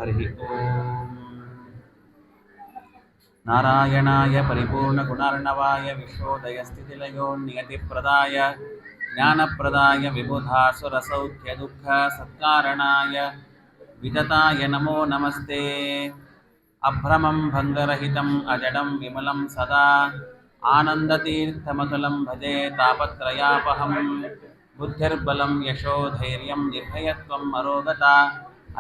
हरि ओम। नारायणाय परिपूर्णगुणार्णवाय विश्वोदयस्थितिलयो नियतिप्रदाय ज्ञानप्रदाय विबुधासुरसौख्यदुःखसत्कारणाय वितताय नमो नमस्ते। अभ्रमं भङ्गरहितम् अजडं विमलं सदा आनन्दतीर्थमतुलं भजे तापत्रयापहं। बुद्धिर्बलं यशोधैर्यं निर्भयत्वम् अरोगता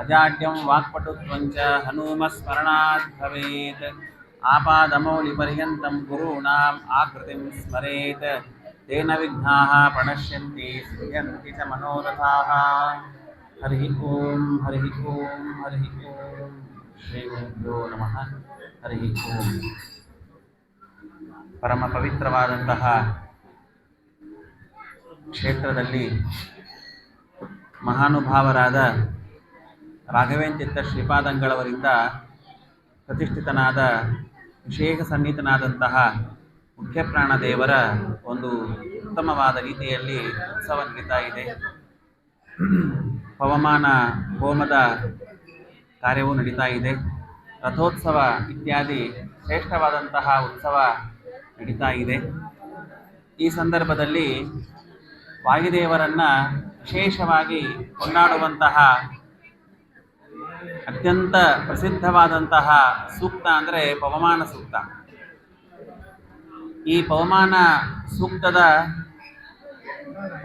अजाड्यं वाक्पटुत्वं च हनूमस्मरणात् भवेत्। आपादमौलिपर्यन्तं गुरूणाम् आकृतिं स्मरेत् तेन विघ्नाः प्रणश्यन्ति सिद्ध्यन्ति च मनोरथाः। हरिः ओम हरिः ओम हरिः ओम। ಶ್ರೀ ಗುರುಭ್ಯೋ ನಮಃ. ಹರಿಃ ಓಂ. ಪರಮ ಪವಿತ್ರವಾದಂತಹ ಕ್ಷೇತ್ರದಲ್ಲಿ ಮಹಾನುಭಾವರಾದ ರಾಘವೇಂದ್ರ ಶ್ರೀಪಾದಂಗಳವರಿಂದ ಪ್ರತಿಷ್ಠಿತನಾದ ವಿಶೇಷ ಸನ್ನಿಹಿತನಾದಂತಹ ಮುಖ್ಯಪ್ರಾಣ ದೇವರ ಒಂದು ಉತ್ತಮವಾದ ರೀತಿಯಲ್ಲಿ ಉತ್ಸವ ನಡೀತಾ ಇದೆ. ಪವಮಾನ ಹೋಮದ ಕಾರ್ಯವೂ ನಡೀತಾ ಇದೆ. ರಥೋತ್ಸವ ಇತ್ಯಾದಿ ಶ್ರೇಷ್ಠವಾದಂತಹ ಉತ್ಸವ ನಡೀತಾ ಇದೆ. ಈ ಸಂದರ್ಭದಲ್ಲಿ ವಾಯುದೇವರನ್ನು ವಿಶೇಷವಾಗಿ ಕೊಂಡಾಡುವಂತಹ ಅತ್ಯಂತ ಪ್ರಸಿದ್ಧವಾದಂತಹ ಸೂಕ್ತ ಅಂದರೆ ಪವಮಾನ ಸೂಕ್ತ. ಈ ಪವಮಾನ ಸೂಕ್ತದ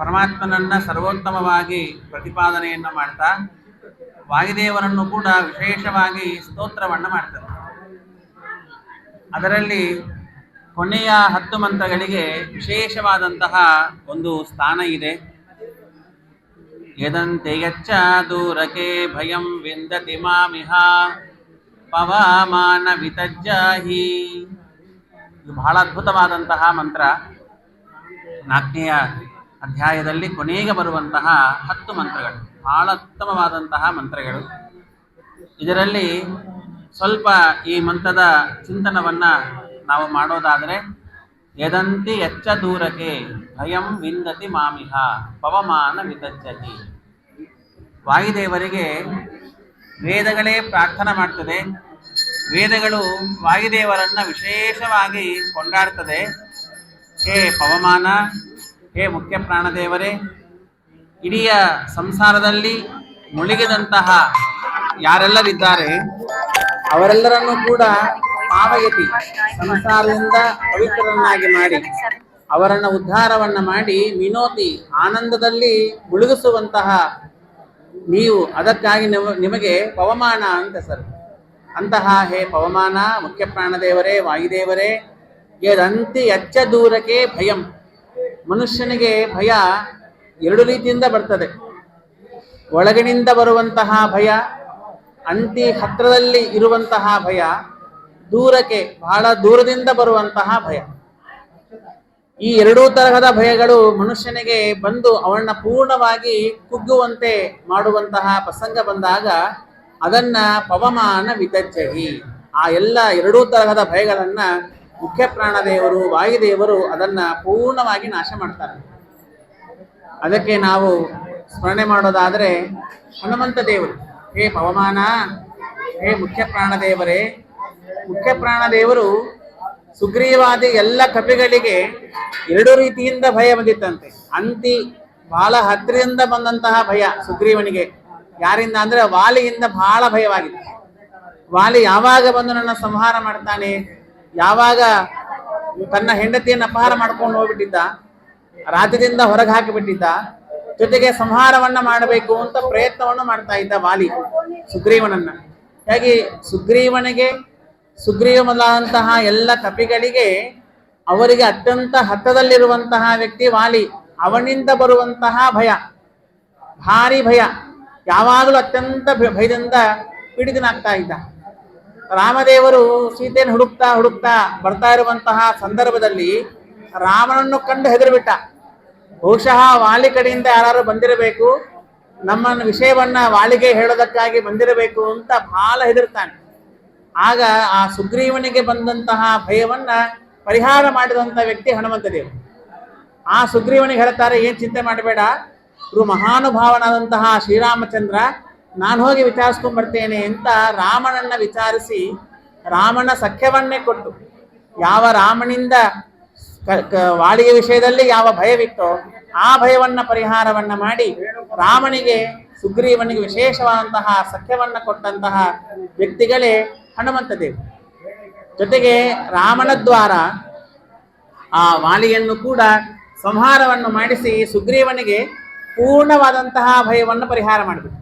ಪರಮಾತ್ಮನನ್ನು ಸರ್ವೋತ್ತಮವಾಗಿ ಪ್ರತಿಪಾದನೆಯನ್ನು ಮಾಡ್ತಾ ವಾಯುದೇವರನ್ನು ಕೂಡ ವಿಶೇಷವಾಗಿ ಸ್ತೋತ್ರವನ್ನು ಮಾಡ್ತಾರೆ. ಅದರಲ್ಲಿ ಕೊನೆಯ 10 ಮಂತ್ರಗಳಿಗೆ ವಿಶೇಷವಾದಂತಹ ಒಂದು ಸ್ಥಾನ ಇದೆ. ಯದಂತೆ ಯಚ್ಚ ದೂರಕೆ ಭಯಂ ವಿಂದತಿ ಮಾಮಿಹ ಪವಮಾನ ವಿತಜ್ಜಾಹಿ. ಇದು ಬಹಳ ಅದ್ಭುತವಾದಂತಹ ಮಂತ್ರ. 4ನೇ ಅಧ್ಯಾಯದಲ್ಲಿ ಕೊನೆಗೆ ಬರುವಂತಹ 10 ಮಂತ್ರಗಳು ಬಹಳ ಉತ್ತಮವಾದಂತಹ ಮಂತ್ರಗಳು. ಇದರಲ್ಲಿ ಸ್ವಲ್ಪ ಈ ಮಂತ್ರದ ಚಿಂತನವನ್ನು ನಾವು ಮಾಡೋದಾದರೆ, ಯದಂತಿ ಯಚ್ಚ ದೂರಕೆ ಭಯಂ ವಿಂದತಿ ಮಾಮಿಹ ಪವಮಾನ ವಿತಜ್ಜತಿ. ವಾಯುದೇವರಿಗೆ ವೇದಗಳೇ ಪ್ರಾರ್ಥನೆ ಮಾಡ್ತದೆ. ವೇದಗಳು ವಾಯುದೇವರನ್ನು ವಿಶೇಷವಾಗಿ ಕೊಂಡಾಡ್ತದೆ. ಹೇ ಪವಮಾನ, ಹೇ ಮುಖ್ಯ ಪ್ರಾಣದೇವರೇ, ಇಡೀ ಸಂಸಾರದಲ್ಲಿ ಮುಳುಗಿದಂತಹ ಯಾರೆಲ್ಲರಿದ್ದಾರೆ ಅವರೆಲ್ಲರನ್ನೂ ಕೂಡ ಪಾವಯತಿ ಸಂಸಾರದಿಂದ ಪವಿತ್ರರನ್ನಾಗಿ ಮಾಡಿ ಅವರನ್ನು ಉದ್ಧಾರವನ್ನು ಮಾಡಿ ವಿನೋತಿ ಆನಂದದಲ್ಲಿ ಮುಳುಗಿಸುವಂತಹ ನೀವು, ಅದಕ್ಕಾಗಿ ನಿಮಗೆ ಪವಮಾನ ಅಂತ ಸರ್. ಅಂತಹ ಹೇ ಪವಮಾನ ಮುಖ್ಯ ಪ್ರಾಣದೇವರೇ, ವಾಯುದೇವರೇ, ಯದಂತಿ ಯಚ್ಚ ದೂರಕ್ಕೆ ಭಯಂ. ಮನುಷ್ಯನಿಗೆ ಭಯ 2 ರೀತಿಯಿಂದ ಬರ್ತದೆ. ಒಳಗಿನಿಂದ ಬರುವಂತಹ ಭಯ, ಅಂತಿ ಹತ್ತಿರದಲ್ಲಿ ಇರುವಂತಹ ಭಯ, ದೂರಕ್ಕೆ ಬಹಳ ದೂರದಿಂದ ಬರುವಂತಹ ಭಯ. ಈ 2 ತರಹದ ಭಯಗಳು ಮನುಷ್ಯನಿಗೆ ಬಂದು ಅವನ್ನ ಪೂರ್ಣವಾಗಿ ಕುಗ್ಗುವಂತೆ ಮಾಡುವಂತಹ ಪ್ರಸಂಗ ಬಂದಾಗ ಅದನ್ನ ಪವಮಾನ ವಿತಜ್ಜಹಿ. ಆ ಎಲ್ಲ 2 ತರಹದ ಭಯಗಳನ್ನ ಮುಖ್ಯ ಪ್ರಾಣದೇವರು ವಾಯುದೇವರು ಅದನ್ನ ಪೂರ್ಣವಾಗಿ ನಾಶ ಮಾಡ್ತಾರೆ. ಅದಕ್ಕೆ ನಾವು ಸ್ಮರಣೆ ಮಾಡೋದಾದರೆ ಹನುಮಂತ ದೇವರು, ಹೇ ಪವಮಾನ, ಹೇ ಮುಖ್ಯ ಪ್ರಾಣದೇವರೇ. ಮುಖ್ಯ ಪ್ರಾಣದೇವರು ಸುಗ್ರೀವಾದಿ ಎಲ್ಲ ಕಪಿಗಳಿಗೆ 2 ರೀತಿಯಿಂದ ಭಯ ಬಂದಿತ್ತಂತೆ. ಅಂತಿ ಬಹಳ ಹತ್ತಿರದಿಂದ ಬಂದಂತಹ ಭಯ ಸುಗ್ರೀವನಿಗೆ. ಯಾರಿಂದ ಅಂದರೆ ವಾಲಿಯಿಂದ ಬಹಳ ಭಯವಾಗಿತ್ತು. ವಾಲಿ ಯಾವಾಗ ಬಂದು ನನ್ನ ಸಂಹಾರ ಮಾಡ್ತಾನೆ, ಯಾವಾಗ ತನ್ನ ಹೆಂಡತಿಯನ್ನು ಅಪಹಾರ ಮಾಡ್ಕೊಂಡು ಹೋಗ್ಬಿಟ್ಟಿದ್ದ, ರಾಜ್ಯದಿಂದ ಹೊರಗೆ ಹಾಕಿಬಿಟ್ಟಿದ್ದ, ಜೊತೆಗೆ ಸಂಹಾರವನ್ನ ಮಾಡಬೇಕು ಅಂತ ಪ್ರಯತ್ನವನ್ನು ಮಾಡ್ತಾ ಇದ್ದ ವಾಲಿ ಸುಗ್ರೀವನನ್ನ. ಹಾಗೆ ಸುಗ್ರೀವ ಮೊದಲಾದಂತಹ ಎಲ್ಲ ಕಪಿಗಳಿಗೆ ಅವರಿಗೆ ಅತ್ಯಂತ ಹತ್ತದಲ್ಲಿರುವಂತಹ ವ್ಯಕ್ತಿ ವಾಲಿ. ಅವನಿಂದ ಬರುವಂತಹ ಭಯ ಭಾರಿ ಭಯ, ಯಾವಾಗಲೂ ಅತ್ಯಂತ ಭಯದಿಂದ ಪೀಡಿತನಾಗ್ತಾ ಇದ್ದ. ರಾಮದೇವರು ಸೀತೆಯನ್ನು ಹುಡುಕ್ತಾ ಬರ್ತಾ ಇರುವಂತಹ ಸಂದರ್ಭದಲ್ಲಿ ರಾಮನನ್ನು ಕಂಡು ಹೆದರಿಬಿಟ್ಟ. ಬಹುಶಃ ವಾಲಿ ಕಡೆಯಿಂದ ಯಾರು ಬಂದಿರಬೇಕು, ನಮ್ಮ ವಿಷಯವನ್ನ ವಾಲಿಗೆ ಹೇಳೋದಕ್ಕಾಗಿ ಬಂದಿರಬೇಕು ಅಂತ ಬಹಳ ಹೆದರ್ತಾನೆ. ಆಗ ಆ ಸುಗ್ರೀವನಿಗೆ ಬಂದಂತಹ ಭಯವನ್ನ ಪರಿಹಾರ ಮಾಡಿದಂಥ ವ್ಯಕ್ತಿ ಹನುಮಂತ ದೇವರು. ಆ ಸುಗ್ರೀವನಿಗೆ ಹೇಳ್ತಾರೆ, ಏನು ಚಿಂತೆ ಮಾಡಬೇಡ, ಇವರು ಮಹಾನುಭಾವನಾದಂತಹ ಶ್ರೀರಾಮಚಂದ್ರ ನಾನು ಹೋಗಿ ವಿಚಾರಿಸ್ಕೊಂಡ್ಬರ್ತೇನೆ ಅಂತ ರಾಮನನ್ನ ವಿಚಾರಿಸಿ ರಾಮನ ಸಖ್ಯವನ್ನೇ ಕೊಟ್ಟು, ಯಾವ ರಾಮನಿಂದ ವಾಲಿಯ ವಿಷಯದಲ್ಲಿ ಯಾವ ಭಯವಿತ್ತೋ ಆ ಭಯವನ್ನ ಪರಿಹಾರವನ್ನ ಮಾಡಿ ರಾಮನಿಗೆ ಸುಗ್ರೀವನಿಗೆ ವಿಶೇಷವಾದಂತಹ ಸಖ್ಯವನ್ನ ಕೊಟ್ಟಂತಹ ವ್ಯಕ್ತಿಗಳೇ ಹನುಮಂತ ದೇವರು. ಜೊತೆಗೆ ರಾಮನ ದ್ವಾರ ಆ ವಾಲಿಯನ್ನು ಕೂಡ ಸಂಹಾರವನ್ನು ಮಾಡಿಸಿ ಸುಗ್ರೀವನಿಗೆ ಪೂರ್ಣವಾದಂತಹ ಭಯವನ್ನು ಪರಿಹಾರ ಮಾಡಬೇಕು.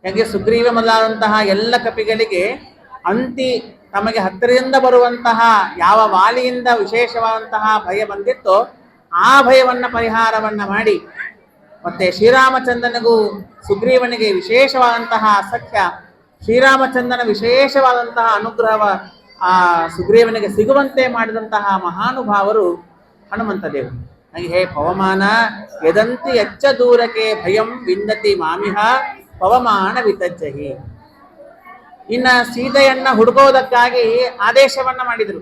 ಯಾಕೆ ಸುಗ್ರೀವ ಮೊದಲಾದಂತಹ ಎಲ್ಲ ಕಪಿಗಳಿಗೆ ಅಂತಿ ತಮಗೆ ಹತ್ತಿರದಿಂದ ಬರುವಂತಹ ಯಾವ ವಾಲಿಯಿಂದ ವಿಶೇಷವಾದಂತಹ ಭಯ ಬಂದಿತ್ತೋ ಆ ಭಯವನ್ನು ಪರಿಹಾರವನ್ನ ಮಾಡಿ, ಮತ್ತೆ ಶ್ರೀರಾಮಚಂದ್ರನಿಗೂ ಸುಗ್ರೀವನಿಗೆ ವಿಶೇಷವಾದಂತಹ ಸಖ್ಯ, ಶ್ರೀರಾಮಚಂದ್ರನ ವಿಶೇಷವಾದಂತಹ ಅನುಗ್ರಹವ ಆ ಸುಗ್ರೀವನಿಗೆ ಸಿಗುವಂತೆ ಮಾಡಿದಂತಹ ಮಹಾನುಭಾವರು ಹನುಮಂತ ದೇವರು. ಹಾಗೆ ಹೇ ಪವಮಾನ ಯದಂತಿ ಎಚ್ಚ ದೂರಕ್ಕೆ ಭಯಂ ವಿಂದತಿ ಮಾಮಿಹ ಪವಮಾನ ವಿತಜ್ಜಹಿ. ಇನ್ನ ಸೀತೆಯನ್ನ ಹುಡುಕೋದಕ್ಕಾಗಿ ಆದೇಶವನ್ನ ಮಾಡಿದ್ರು.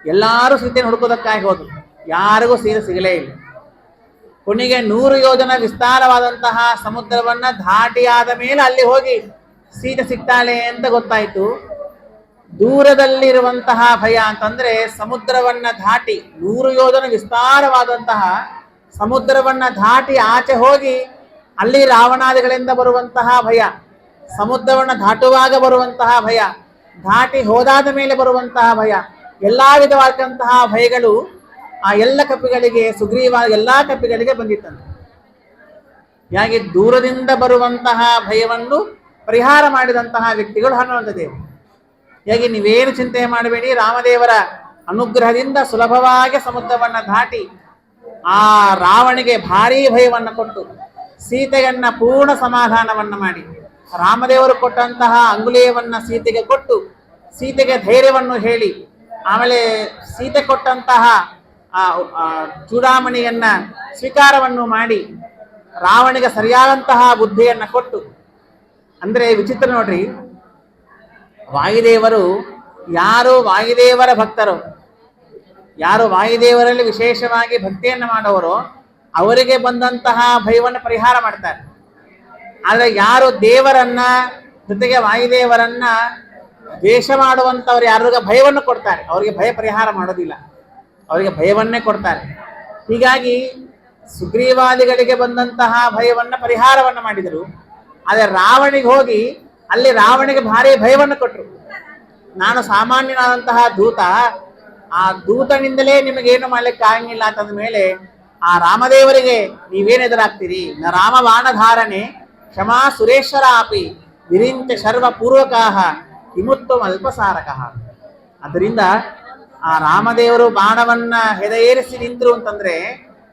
ಎಲ್ಲರೂ ಸೀತೆಯನ್ನು ಹುಡುಕೋದಕ್ಕಾಗಿ ಹೋದ್ರು, ಯಾರಿಗೂ ಸೀತೆ ಸಿಗಲೇ ಇಲ್ಲ. ಕೊನೆಗೆ 100 ಯೋಜನ ವಿಸ್ತಾರವಾದಂತಹ ಸಮುದ್ರವನ್ನ ದಾಟಿಯಾದ ಮೇಲೆ ಅಲ್ಲಿ ಹೋಗಿ ಸೀತೆ ಸಿಗ್ತಾಳೆ ಅಂತ ಗೊತ್ತಾಯ್ತು. ದೂರದಲ್ಲಿರುವಂತಹ ಭಯ ಅಂತಂದ್ರೆ ಸಮುದ್ರವನ್ನ ದಾಟಿ 100 ಯೋಜನ ವಿಸ್ತಾರವಾದಂತಹ ಸಮುದ್ರವನ್ನ ದಾಟಿ ಆಚೆ ಹೋಗಿ ಅಲ್ಲಿ ರಾವಣಾದಿಗಳಿಂದ ಬರುವಂತಹ ಭಯ, ಸಮುದ್ರವನ್ನ ದಾಟುವಾಗ ಬರುವಂತಹ ಭಯ, ದಾಟಿ ಹೋದಾದ ಮೇಲೆ ಬರುವಂತಹ ಭಯ, ಎಲ್ಲಾ ವಿಧವಾದಂತಹ ಭಯಗಳು ಆ ಎಲ್ಲ ಕಪಿಗಳಿಗೆ ಸುಗ್ರೀವ ಎಲ್ಲಾ ಕಪಿಗಳಿಗೆ ಬಂದಿತ್ತಂತೆ. ಹಾಗೆ ದೂರದಿಂದ ಬರುವಂತಹ ಭಯವನ್ನು ಪರಿಹಾರ ಮಾಡಿದಂತಹ ವ್ಯಕ್ತಿಗಳು ಹನುಮಂತ ದೇವರು. ಹೇಗೆ ನೀವೇನು ಚಿಂತೆ ಮಾಡಬೇಡಿ, ರಾಮದೇವರ ಅನುಗ್ರಹದಿಂದ ಸುಲಭವಾಗಿ ಸಮುದ್ರವನ್ನ ದಾಟಿ ಆ ರಾವಣಿಗೆ ಭಾರೀ ಭಯವನ್ನು ಕೊಟ್ಟು ಸೀತೆಯನ್ನ ಪೂರ್ಣ ಸಮಾಧಾನವನ್ನ ಮಾಡಿ, ರಾಮದೇವರು ಕೊಟ್ಟಂತಹ ಅಂಗುಲೇಯವನ್ನ ಸೀತೆಗೆ ಕೊಟ್ಟು ಸೀತೆಗೆ ಧೈರ್ಯವನ್ನು ಹೇಳಿ, ಆಮೇಲೆ ಸೀತೆ ಕೊಟ್ಟಂತಹ ಚೂಡಾಮಣಿಯನ್ನ ಸ್ವೀಕಾರವನ್ನು ಮಾಡಿ ರಾವಣಿಗೆ ಸರಿಯಾದಂತಹ ಬುದ್ಧಿಯನ್ನ ಕೊಟ್ಟು. ಅಂದ್ರೆ ವಿಚಿತ್ರ ನೋಡ್ರಿ, ವಾಯುದೇವರು ಯಾರು ವಾಯುದೇವರ ಭಕ್ತರು, ಯಾರು ವಾಯುದೇವರಲ್ಲಿ ವಿಶೇಷವಾಗಿ ಭಕ್ತಿಯನ್ನು ಮಾಡೋರು ಅವರಿಗೆ ಬಂದಂತಹ ಭಯವನ್ನು ಪರಿಹಾರ ಮಾಡ್ತಾರೆ. ಆದರೆ ಯಾರು ದೇವರನ್ನ ಜೊತೆಗೆ ವಾಯುದೇವರನ್ನ ದ್ವೇಷ ಮಾಡುವಂಥವ್ರು ಯಾರಿಗೆ ಭಯವನ್ನು ಕೊಡ್ತಾರೆ ಅವರಿಗೆ ಭಯ ಪರಿಹಾರ ಮಾಡೋದಿಲ್ಲ, ಅವರಿಗೆ ಭಯವನ್ನೇ ಕೊಡ್ತಾರೆ. ಹೀಗಾಗಿ ಸುಗ್ರೀವಾದಿಗಳಿಗೆ ಬಂದಂತಹ ಭಯವನ್ನ ಪರಿಹಾರವನ್ನ ಮಾಡಿದರು. ಆದರೆ ರಾವಣಿಗೆ ಹೋಗಿ ಅಲ್ಲಿ ರಾವಣಿಗೆ ಭಾರಿ ಭಯವನ್ನು ಕೊಟ್ಟರು. ನಾನು ಸಾಮಾನ್ಯನಾದಂತಹ ದೂತ, ಆ ದೂತನಿಂದಲೇ ನಿಮಗೇನು ಮಾಡ್ಲಿಕ್ಕೆ ಆಗಂಗಿಲ್ಲ ಅಂತಂದ ಮೇಲೆ ಆ ರಾಮದೇವರಿಗೆ ನೀವೇನು ಎದುರಾಗ್ತೀರಿ? ನ ರಾಮ ಬಾಣಧಾರಣೆ ಕ್ಷಮಾ ಸುರೇಶ್ವರ ಆಪಿ ವಿರಿಂಚ ಶರ್ವ ಪೂರ್ವಕಾಹ ಕಿಮುತ್ತು ಅಲ್ಪಸಾರಕಃ. ಅದರಿಂದ ಆ ರಾಮದೇವರು ಬಾಣವನ್ನ ಹೆದೆಯೇರಿಸಿ ನಿಂತರು ಅಂತಂದ್ರೆ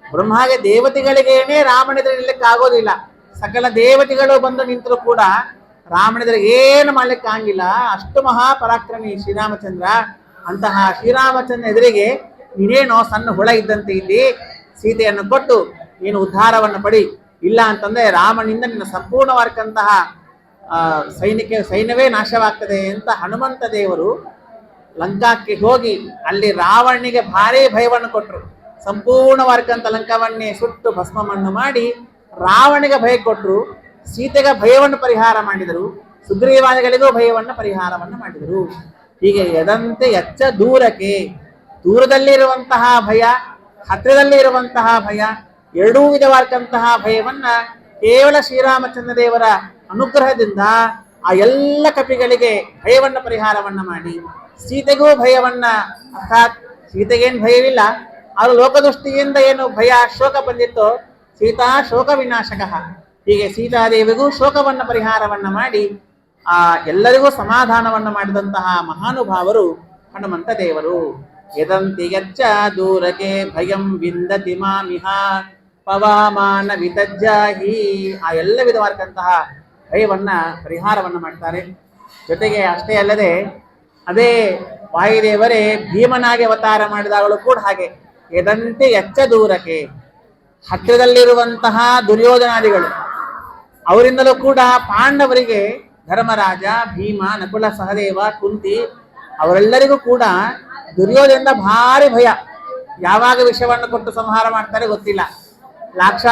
ಬ್ರಹ್ಮಗೆ ದೇವತೆಗಳಿಗೇನೆ ರಾಮನೆದುರು ನಿಲ್ಲಕ್ಕೆ ಆಗೋದಿಲ್ಲ. ಸಕಲ ದೇವತೆಗಳು ಬಂದು ನಿಂತರೂ ಕೂಡ ರಾಮನೆದುರಿಗೆ ಏನು ಮಾಡ್ಲಿಕ್ಕೆ ಆಗಿಲ್ಲ. ಅಷ್ಟು ಮಹಾಪರಾಕ್ರಮಿ ಶ್ರೀರಾಮಚಂದ್ರ. ಅಂತಹ ಶ್ರೀರಾಮಚಂದ್ರ ಎದುರಿಗೆ ನೀನೇನೋ ಸಣ್ಣ ಹುಳ ಇದ್ದಂತೆ ಇಲ್ಲಿ ಸೀತೆಯನ್ನು ಕೊಟ್ಟು ನೀನು ಉದ್ಧಾರವನ್ನು ಪಡಿ, ಇಲ್ಲ ಅಂತಂದ್ರೆ ರಾಮನಿಂದ ನಿನ್ನ ಸಂಪೂರ್ಣವಾದಂತಹ ಸೈನ್ಯವೇ ನಾಶವಾಗ್ತದೆ ಅಂತ ಹನುಮಂತ ದೇವರು ಲಂಕಾಕ್ಕೆ ಹೋಗಿ ಅಲ್ಲಿ ರಾವಣನಿಗೆ ಭಾರಿ ಭಯವನ್ನು ಕೊಟ್ಟರು. ಸಂಪೂರ್ಣವಾದಂಥ ಲಂಕಾವನ್ನೇ ಸುಟ್ಟು ಭಸ್ಮವನ್ನು ಮಾಡಿ ರಾವಣಿಗೆ ಭಯ ಕೊಟ್ಟರು, ಸೀತೆಗೆ ಭಯವನ್ನು ಪರಿಹಾರ ಮಾಡಿದರು, ಸುಗ್ರೀವಾದಿಗಳಿಗೂ ಭಯವನ್ನು ಪರಿಹಾರವನ್ನು ಮಾಡಿದರು. ಹೀಗೆ ಎದಂತೆ ಎಚ್ಚ ದೂರಕ್ಕೆ, ದೂರದಲ್ಲಿರುವಂತಹ ಭಯ, ಹತ್ತಿರದಲ್ಲಿ ಇರುವಂತಹ ಭಯ, ಎರಡೂ ವಿಧವಾದಂತಹ ಭಯವನ್ನ ಕೇವಲ ಶ್ರೀರಾಮಚಂದ್ರ ದೇವರ ಅನುಗ್ರಹದಿಂದ ಆ ಎಲ್ಲ ಕಪಿಗಳಿಗೆ ಭಯವನ್ನ ಪರಿಹಾರವನ್ನ ಮಾಡಿ ಸೀತೆಗೂ ಭಯವನ್ನ, ಅರ್ಥಾತ್ ಸೀತೆಗೇನು ಭಯವಿಲ್ಲ, ಅವರು ಲೋಕದೃಷ್ಟಿಯಿಂದ ಏನು ಭಯ ಶೋಕ ಬಂದಿತ್ತೋ ಸೀತಾ ಶೋಕ ವಿನಾಶಕ, ಹೀಗೆ ಸೀತಾದೇವಿಗೂ ಶೋಕವನ್ನ ಪರಿಹಾರವನ್ನ ಮಾಡಿ ಆ ಎಲ್ಲರಿಗೂ ಸಮಾಧಾನವನ್ನ ಮಾಡಿದಂತಹ ಮಹಾನುಭಾವರು ಹನುಮಂತ ದೇವರು. ಯದಂತಿ ಯಚ್ಚ ದೂರಕ್ಕೆ ಭಯಂ ವಿಂದತಿ ಮಾಮಿಹ ಪವಮಾನ ವಿತಜ್ಜಾಹಿ. ಆ ಎಲ್ಲ ವಿಧವಾದಂತಹ ಭಯವನ್ನ ಪರಿಹಾರವನ್ನ ಮಾಡ್ತಾರೆ. ಜೊತೆಗೆ ಅಷ್ಟೇ ಅಲ್ಲದೆ ಅದೇ ವಾಯುದೇವರೇ ಭೀಮನಾಗಿ ಅವತಾರ ಮಾಡಿದಾಗಲೂ ಕೂಡ ಹಾಗೆ ಯದಂತೆ ಎಚ್ಚ ದೂರಕ್ಕೆ, ಹತ್ತಿರದಲ್ಲಿರುವಂತಹ ದುರ್ಯೋಧನಾದಿಗಳು ಅವರಿಂದಲೂ ಕೂಡ ಪಾಂಡವರಿಗೆ ಧರ್ಮರಾಜ, ಭೀಮ, ನಕುಲ, ಸಹದೇವ, ಕುಂತಿ ಅವರೆಲ್ಲರಿಗೂ ಕೂಡ ದುರ್ಯೋಧನದಿಂದ ಭಾರಿ ಭಯ. ಯಾವಾಗ ವಿಷವನ್ನು ಕೊಟ್ಟು ಸಂಹಾರ ಮಾಡ್ತಾರೆ ಗೊತ್ತಿಲ್ಲ. ಲಾಕ್ಷ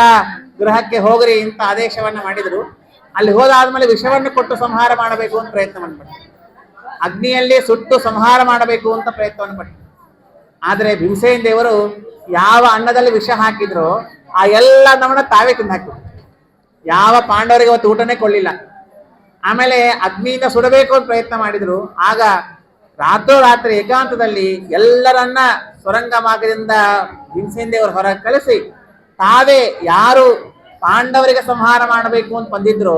ಗೃಹಕ್ಕೆ ಹೋಗ್ರಿ ಅಂತ ಆದೇಶವನ್ನ ಮಾಡಿದ್ರು. ಅಲ್ಲಿ ಹೋದಾದ್ಮೇಲೆ ವಿಷವನ್ನು ಕೊಟ್ಟು ಸಂಹಾರ ಮಾಡಬೇಕು ಅಂತ ಪ್ರಯತ್ನವನ್ನು ಪಟ್ಟರು. ಅಗ್ನಿಯಲ್ಲಿ ಸುಟ್ಟು ಸಂಹಾರ ಮಾಡಬೇಕು ಅಂತ ಪ್ರಯತ್ನವನ್ನು ಪಟ್ಟರು. ಆದರೆ ಭೀಮಸೇನ ದೇವರು ಯಾವ ಅನ್ನದಲ್ಲಿ ವಿಷ ಹಾಕಿದ್ರು ಆ ಎಲ್ಲ ಅನ್ನವನ್ನ ತಾವೇ ತಿಂದು ಹಾಕಿದ್ರು. ಯಾವ ಪಾಂಡವರಿಗೆ ಅವತ್ತು ಊಟನೇ ಕೊಳ್ಳಿಲ್ಲ. ಆಮೇಲೆ ಅಗ್ನಿಯಿಂದ ಸುಡಬೇಕು ಅಂತ ಪ್ರಯತ್ನ ಮಾಡಿದ್ರು. ಆಗ ರಾತ್ರೋರಾತ್ರಿ ಏಕಾಂತದಲ್ಲಿ ಎಲ್ಲರನ್ನ ಸ್ವರಂಗ ಮಾರ್ಗದಿಂದ ಭೀಮಸೇನ ದೇವರು ಹೊರಗೆ ಕಳಿಸಿ ತಾವೇ ಯಾರು ಪಾಂಡವರಿಗೆ ಸಂಹಾರ ಮಾಡಬೇಕು ಅಂತ ಬಂದಿದ್ರು,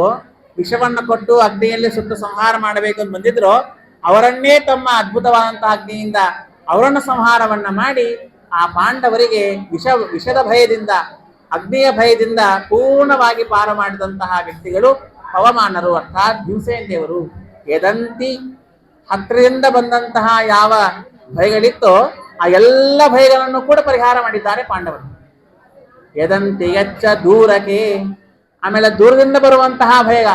ವಿಷವನ್ನು ಕೊಟ್ಟು ಅಗ್ನಿಯಲ್ಲಿ ಸುಟ್ಟು ಸಂಹಾರ ಮಾಡಬೇಕು ಅಂತ ಬಂದಿದ್ರು, ಅವರನ್ನೇ ತಮ್ಮ ಅದ್ಭುತವಾದಂತಹ ಅಗ್ನಿಯಿಂದ ಅವರನ್ನು ಸಂಹಾರವನ್ನ ಮಾಡಿ ಆ ಪಾಂಡವರಿಗೆ ವಿಷದ ಭಯದಿಂದ, ಅಗ್ನಿಯ ಭಯದಿಂದ ಪೂರ್ಣವಾಗಿ ಪಾರ ಮಾಡಿದಂತಹ ವ್ಯಕ್ತಿಗಳು ಪವಮಾನರು, ಅರ್ಥಾತ್ ಭೀಮಸೇನ ದೇವರು. ಯದಂತಿ ಹತ್ತಿರದಿಂದ ಬಂದಂತಹ ಯಾವ ಭಯಗಳಿತ್ತೋ ಆ ಎಲ್ಲ ಭಯಗಳನ್ನು ಕೂಡ ಪರಿಹಾರ ಮಾಡಿದ್ದಾರೆ ಪಾಂಡವರು. ಯದಂತಿ ಯಚ್ಚ ದೂರಕ್ಕೆ, ಆಮೇಲೆ ದೂರದಿಂದ ಬರುವಂತಹ ಭಯ,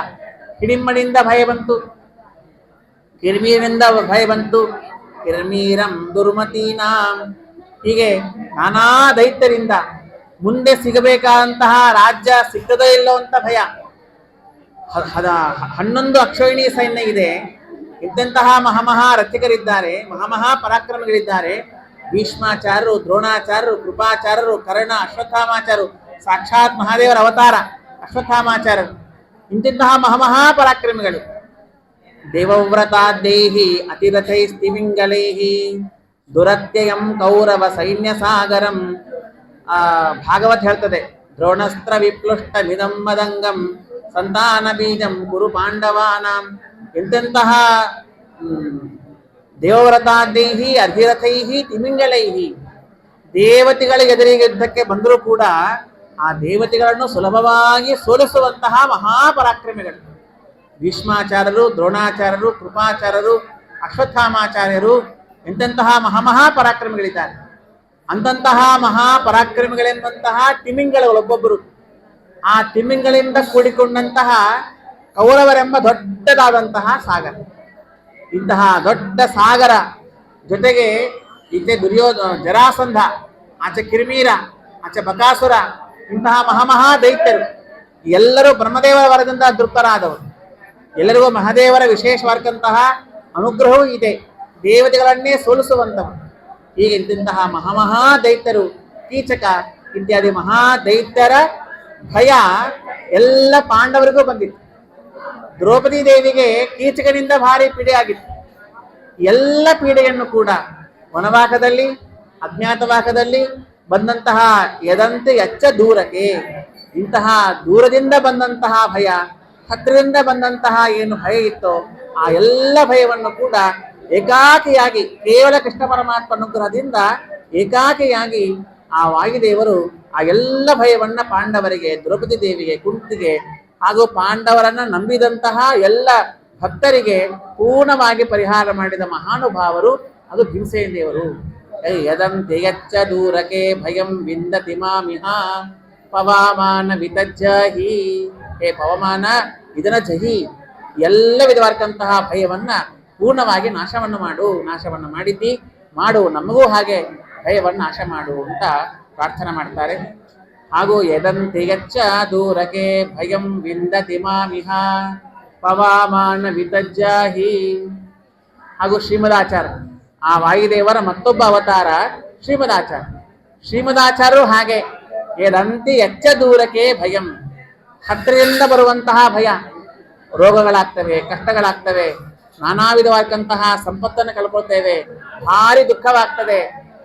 ಹಿಡಿಮ್ಮಡಿಯಿಂದ ಭಯ ಬಂತು, ಕಿರ್ಮೀರಿಂದ ಭಯ ಬಂತು, ಕಿರ್ಮೀರಂ ದುರ್ಮತೀನಾಂ, ಹೀಗೆ ನಾನಾ ದೈತ್ಯರಿಂದ ಮುಂದೆ ಸಿಗಬೇಕಾದಂತಹ ರಾಜ್ಯ ಸಿಗದೇ ಇಲ್ಲೋ ಅಂತ ಭಯ. 11 ಅಕ್ಷೋಹಿಣಿ ಸೈನ್ಯ ಇದೆ. ಇಂತಹ ಮಹಾಮಹಾ ರಥಿಕರಿದ್ದಾರೆ, ಮಹಾಮಹಾ ಪರಾಕ್ರಮಿಗಳಿದ್ದಾರೆ. ಭೀಷ್ಮಾಚಾರ್ಯರು, ದ್ರೋಣಾಚಾರ್ಯರು, ಕೃಪಾಚಾರ್ಯರು, ಕರ್ಣ, ಅಶ್ವತ್ಥಾಮಾಚಾರ್ಯರು, ಸಾಕ್ಷಾತ್ ಮಹಾದೇವರ ಅವತಾರ ಅಶ್ವತ್ಥಾಮಾಚಾರ್ಯರು, ಇಂತಹ ಮಹಾಮಹಾ ಪರಾಕ್ರಮಿಗಳು. ದೇವವ್ರತಾ ದೇಹಿ ಅತಿರಥೈ ಸ್ಥಿಮಿಂಗಲೇಹಿ ದುರತ್ಯಯಂ ಕೌರವ ಸೈನ್ಯ ಸಾಗರಂ. ಭಾಗವತ್ ಹೇಳ್ತದೆ, ದ್ರೋಣಸ್ತ್ರ ವಿಪ್ಲುಷ್ಟ ಮಿದಂ ಮದಂಗಂ ಸಂತಾನ ಬೀಜಂ ಕುರು ಪಾಂಡವಾನಾಂ. ಎಂತೆಂತಹ ದೇವವ್ರತಾದೇಹಿ ಅಧಿರಥೈಹಿ ತಿಮಿಂಗಲೈಹಿ, ದೇವತೆಗಳಿಗೆ ಎದುರಿಗೆ ಯುದ್ಧಕ್ಕೆ ಬಂದರೂ ಕೂಡ ಆ ದೇವತೆಗಳನ್ನು ಸುಲಭವಾಗಿ ಸೋಲಿಸುವಂತಹ ಮಹಾಪರಾಕ್ರಮಿಗಳು ಭೀಷ್ಮಾಚಾರ್ಯರು, ದ್ರೋಣಾಚಾರ್ಯರು, ಕೃಪಾಚಾರ್ಯರು, ಅಶ್ವತ್ಥಾಮಾಚಾರ್ಯರು, ಎಂತೆಂತಹ ಮಹಾಪರಾಕ್ರಮಿಗಳಿದ್ದಾರೆ. ಅಂತಹ ಮಹಾಪರಾಕ್ರಮಿಗಳೆಂಬಂತಹ ತಿಮಿಂಗಲಗಳು ಒಬ್ಬೊಬ್ಬರು. ಆ ತಿಮಿಂಗಳಿಂದ ಕೂಡಿಕೊಂಡಂತಹ ಕೌರವರೆಂಬ ದೊಡ್ಡದಾದಂತಹ ಸಾಗರ. ಇಂತಹ ದೊಡ್ಡ ಸಾಗರ ಜೊತೆಗೆ ಈಚೆ ಜರಾಸಂಧ, ಆಚೆ ಕಿರ್ಮೀರ, ಆಚೆ ಬಕಾಸುರ, ಇಂತಹ ಮಹಾಮಹಾ ದೈತ್ಯರು ಎಲ್ಲರೂ ಬ್ರಹ್ಮದೇವರ ವರದಿಂದ ತೃಪ್ತರಾದವರು. ಎಲ್ಲರಿಗೂ ಮಹಾದೇವರ ವಿಶೇಷವಾದಂತಹ ಅನುಗ್ರಹವೂ ಇದೆ, ದೇವತೆಗಳನ್ನೇ ಸೋಲಿಸುವಂಥವರು. ಹೀಗೆ ಇಂತಹ ಮಹಾಮಹಾ ದೈತ್ಯರು, ಕೀಚಕ ಇತ್ಯಾದಿ ಮಹಾ ದೈತ್ಯರ ಭಯ ಎಲ್ಲ ಪಾಂಡವರಿಗೂ ಬಂದಿತ್ತು. ದ್ರೌಪದಿ ದೇವಿಗೆ ಕೀಚಕನಿಂದ ಭಾರಿ ಪೀಡೆ ಆಗಿತ್ತು. ಎಲ್ಲ ಪೀಡೆಯನ್ನು ಕೂಡ ವನವಾಸದಲ್ಲಿ, ಅಜ್ಞಾತವಾಸದಲ್ಲಿ ಬಂದಂತಹ ಯದಂತೆ ಎಚ್ಚ ದೂರಕ್ಕೆ, ಇಂತಹ ದೂರದಿಂದ ಬಂದಂತಹ ಭಯ, ಹತ್ತಿರದಿಂದ ಬಂದಂತಹ ಏನು ಭಯ ಇತ್ತೋ ಆ ಎಲ್ಲ ಭಯವನ್ನು ಕೂಡ ಏಕಾಕಿಯಾಗಿ ಕೇವಲ ಕೃಷ್ಣ ಪರಮಾತ್ಮ ಅನುಗ್ರಹದಿಂದ ಏಕಾಕಿಯಾಗಿ ಆ ವಾಯುದೇವರು ಆ ಎಲ್ಲ ಭಯವನ್ನ ಪಾಂಡವರಿಗೆ, ದ್ರೌಪದಿ ದೇವಿಗೆ, ಕುಂತಿಗೆ ಹಾಗೂ ಪಾಂಡವರನ್ನ ನಂಬಿದಂತಹ ಎಲ್ಲ ಭಕ್ತರಿಗೆ ಪೂರ್ಣವಾಗಿ ಪರಿಹಾರ ಮಾಡಿದ ಮಹಾನುಭಾವರು ಅದು ಭೀಮಸೇನ ದೇವರು. ಯದಂತೆ ಯಚ್ಚ ದೂರಕ್ಕೆ ಭಯಂ ವಿಂದತಿ ಮಾಮಿಹ ಪವಮಾನ ವಿತಜ್ಜಹಿ. ಹೇ ಪವಮಾನ, ಇದನ್ನ ಜಹಿ, ಎಲ್ಲ ವಿಧವಾದಂತಹ ಭಯವನ್ನ ಪೂರ್ಣವಾಗಿ ನಾಶವನ್ನು ಮಾಡಿದ್ದಿ, ಮಾಡು, ನಮಗೂ ಹಾಗೆ ಭಯವನ್ನು ನಾಶ ಮಾಡು ಅಂತ ಪ್ರಾರ್ಥನೆ ಮಾಡ್ತಾರೆ. ಹಾಗೂ ಯದಂತೆ ಯಚ್ಚ ದೂರಕ್ಕೆ ಭಯಂ ವಿಂದತಿ ಮಾಮಿಹ ಪವಮಾನ ವಿತಜ್ಜಹಿ. ಹಾಗೂ ಶ್ರೀಮದಾಚಾರ್ಯ, ಆ ವಾಯುದೇವರ ಮತ್ತೊಬ್ಬ ಅವತಾರ ಶ್ರೀಮದಾಚಾರ್ಯರು ಹಾಗೆ ಯದಂತೆ ಯಚ್ಚ ದೂರಕ್ಕೆ ಭಯಂ, ಹತ್ತಿರದಿಂದ ಬರುವಂತಹ ಭಯ, ರೋಗಗಳಾಗ್ತವೆ, ಕಷ್ಟಗಳಾಗ್ತವೆ, ನಾನಾ ವಿಧವಾದಂತಹ ಸಂಪತ್ತನ್ನು ಕಳ್ಕೊಳ್ತೇವೆ, ಭಾರಿ ದುಃಖವಾಗ್ತದೆ.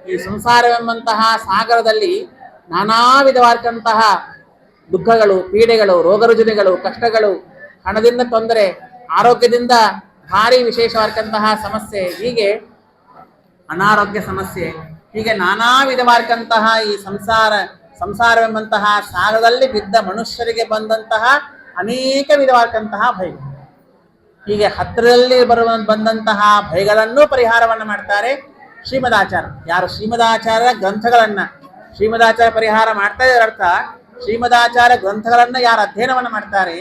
ಈ ಸಂಸಾರವೆಂಬಂತಹ ಸಾಗರದಲ್ಲಿ ನಾನಾ ವಿಧವಾದಂತಹ ದುಃಖಗಳು, ಪೀಡೆಗಳು, ರೋಗ ರುಜಿನಗಳು, ಕಷ್ಟಗಳು, ಹಣದಿಂದ ತೊಂದರೆ, ಆರೋಗ್ಯದಿಂದ ಭಾರಿ ವಿಶೇಷವಾದಂತಹ ಸಮಸ್ಯೆ, ಹೀಗೆ ಅನಾರೋಗ್ಯ ಸಮಸ್ಯೆ, ಹೀಗೆ ನಾನಾ ವಿಧವಾದಂತಹ ಈ ಸಂಸಾರವೆಂಬಂತಹ ಸಾಗರದಲ್ಲಿ ಬಿದ್ದ ಮನುಷ್ಯರಿಗೆ ಬಂದಂತಹ ಅನೇಕ ವಿಧವಾದಂತಹ ಭಯ. ಹೀಗೆ ಹತ್ತಿರದಲ್ಲಿ ಬಂದಂತಹ ಭಯಗಳನ್ನು ಪರಿಹಾರವನ್ನು ಮಾಡ್ತಾರೆ ಶ್ರೀಮದಾಚಾರ್ಯ. ಯಾರು ಶ್ರೀಮದಾಚಾರ್ಯ ಗ್ರಂಥಗಳನ್ನ ಶ್ರೀಮದಾಚಾರ್ಯ ಪರಿಹಾರ ಮಾಡ್ತಾ ಇದ್ದಾರೆ ಅರ್ಥ, ಶ್ರೀಮದಾಚಾರ್ಯ ಗ್ರಂಥಗಳನ್ನ ಯಾರು ಅಧ್ಯಯನವನ್ನು ಮಾಡ್ತಾರೆ,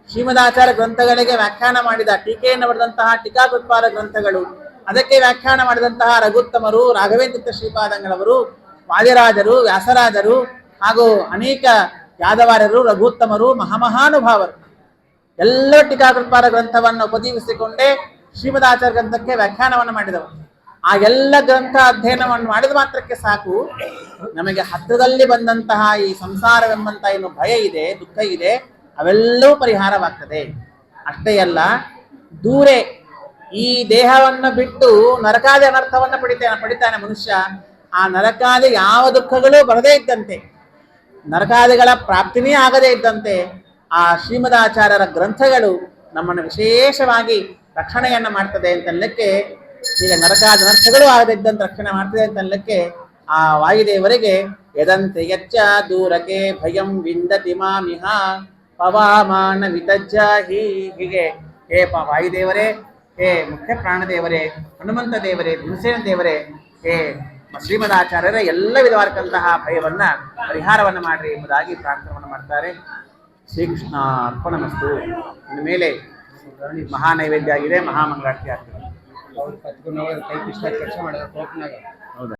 ಶ್ರೀಮದಾಚಾರ್ಯ ಗ್ರಂಥಗಳಿಗೆ ವ್ಯಾಖ್ಯಾನ ಮಾಡಿದ ಟೀಕೆಯನ್ನು ಬರೆದಂತಹ ಟೀಕಾಕೃತ್ಪಾದ ಗ್ರಂಥಗಳು, ಅದಕ್ಕೆ ವ್ಯಾಖ್ಯಾನ ಮಾಡಿದಂತಹ ರಘುತ್ತಮರು, ರಾಘವೇಂದ್ರ ಶ್ರೀಪಾದಂಗಳವರು, ವಾದಿರಾಜರು, ವ್ಯಾಸರಾಜರು ಹಾಗೂ ಅನೇಕ ಯಾದವಾರ್ಯರು, ರಘುತ್ತಮರು, ಮಹಾಮಹಾನುಭಾವರು ಎಲ್ಲ ಟೀಕಾಕೃತ್ಪಾದ ಗ್ರಂಥವನ್ನು ಉಪಜೀವಿಸಿಕೊಂಡೇ ಶ್ರೀಮದಾಚಾರ್ಯ ಗ್ರಂಥಕ್ಕೆ ವ್ಯಾಖ್ಯಾನವನ್ನು ಮಾಡಿದವರು. ಆ ಎಲ್ಲ ಗ್ರಂಥ ಅಧ್ಯಯನವನ್ನು ಮಾಡಿದ ಮಾತ್ರಕ್ಕೆ ಸಾಕು, ನಮಗೆ ಹತ್ತಿರದಲ್ಲಿ ಬಂದಂತಹ ಈ ಸಂಸಾರವೆಂಬಂತ ಏನು ಭಯ ಇದೆ, ದುಃಖ ಇದೆ, ಅವೆಲ್ಲವೂ ಪರಿಹಾರವಾಗ್ತದೆ. ಅಷ್ಟೇ ಅಲ್ಲ, ದೂರೆ ಈ ದೇಹವನ್ನು ಬಿಟ್ಟು ನರಕಾದಿ ಅನರ್ಥವನ್ನು ಪಡಿತಾನೆ ಮನುಷ್ಯ. ಆ ನರಕಾದಿ ಯಾವ ದುಃಖಗಳು ಬರದೇ ಇದ್ದಂತೆ, ನರಕಾದಿಗಳ ಪ್ರಾಪ್ತಿನೇ ಆಗದೇ ಇದ್ದಂತೆ ಆ ಶ್ರೀಮದಾಚಾರ್ಯರ ಗ್ರಂಥಗಳು ನಮ್ಮನ್ನು ವಿಶೇಷವಾಗಿ ರಕ್ಷಣೆಯನ್ನ ಮಾಡ್ತದೆ ಅಂತಲ್ಲಕ್ಕೆ, ಈಗ ನರಕಾದಿ ಅನರ್ಥಗಳು ಆಗದೇ ಇದ್ದಂತೆ ರಕ್ಷಣೆ ಮಾಡ್ತದೆ ಅಂತಲ್ಲಕ್ಕೆ ಆ ವಾಯುದೇವರಿಗೆ ಯದಂತೆ ಯಚ್ಚ ದೂರಕ್ಕೆ ಭಯಂ ವಿಂದತಿ ಮಾಮಿಹ ಪವಾಮಾನ ವಿತಜ್ಜ ಹೀಗೆ ಹೇ ವಾಯುದೇವರೇ, ಹೇ ಮುಖ್ಯ ಪ್ರಾಣದೇವರೇ, ಹನುಮಂತ ದೇವರೇ, ಭೀಮಸೇನ ದೇವರೇ, ಹೇ ಶ್ರೀಮದಾಚಾರ್ಯರ ಎಲ್ಲ ವಿಧವಾದಂತಹ ಭಯವನ್ನ ಪರಿಹಾರವನ್ನ ಮಾಡ್ರಿ ಎಂಬುದಾಗಿ ಪ್ರಾರ್ಥನೆಯನ್ನು ಮಾಡ್ತಾರೆ. ಶ್ರೀಕೃಷ್ಣ ಅರ್ಪಣಮಸ್ತು. ಇನ್ನು ಮೇಲೆ ಮಹಾ ನೈವೇದ್ಯ ಆಗಿದೆ, ಮಹಾಮಂಗಳಾರತಿ ಆಗ್ತದೆ. ಅವ್ರು ಕೈ ಕೃಷ್ಣ ಕೆಲಸ ಮಾಡಿದ್ರೆ